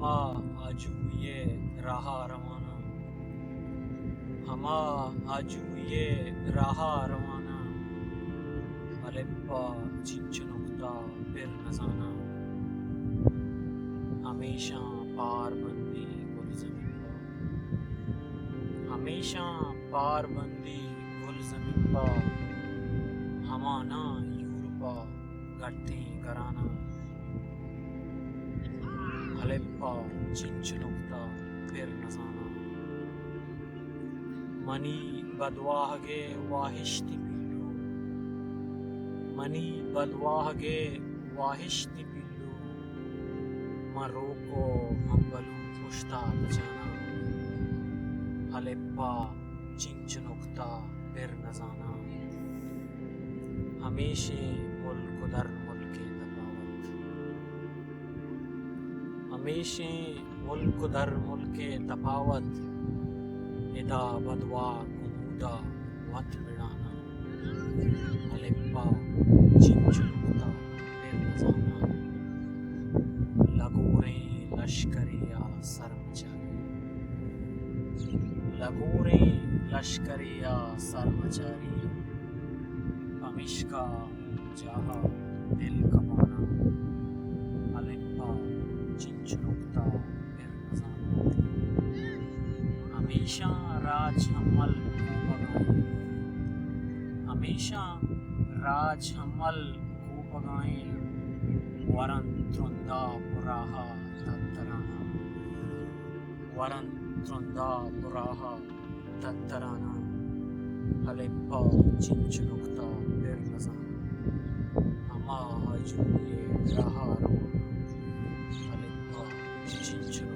ہما آجوئے راہا روانہ، ہما آجوئے راہا روانہ، الفا چنچو نکتا پھر نزانہ، ہمیشہ پار بندی گل زمین پا، ہمیشہ پار بندی گل زمین پا، ہمانا یورپا گھٹیں گرانہ، الفا چنچو نکتا پھر نزانہ، منی بدواہ گے واہشتی پیلو، منی بدواہ گے واہشتی پیلو، مروکو ہمبلو پشتا بچانا، الفا چنچو نکتا پھر نزانہ، ہمیشہ ملک در ملک تفاوت، ہمیشہ ملک در ملک تفاوت، ادا بدوا کمودا وط بڑانا، الفا چنچو نکتا پھر نزانہ، لگوریں لشکریا سر مچاری، لگوریں لشکریا سر مچاری، پمشکا جاہا دل کمانا، الفا چنچو نکتا پھر نزانہ، ہمیشہ راج حمل کو بگائیں، ہمیشہ راج حمل کو بگائیں، ورن ترندا براہا تترانا، ورن ترندا براہا تترانا، الفا چنچو نکتا پھر نزانہ، ہما آجوئے راہا روانہ، الفا چنچو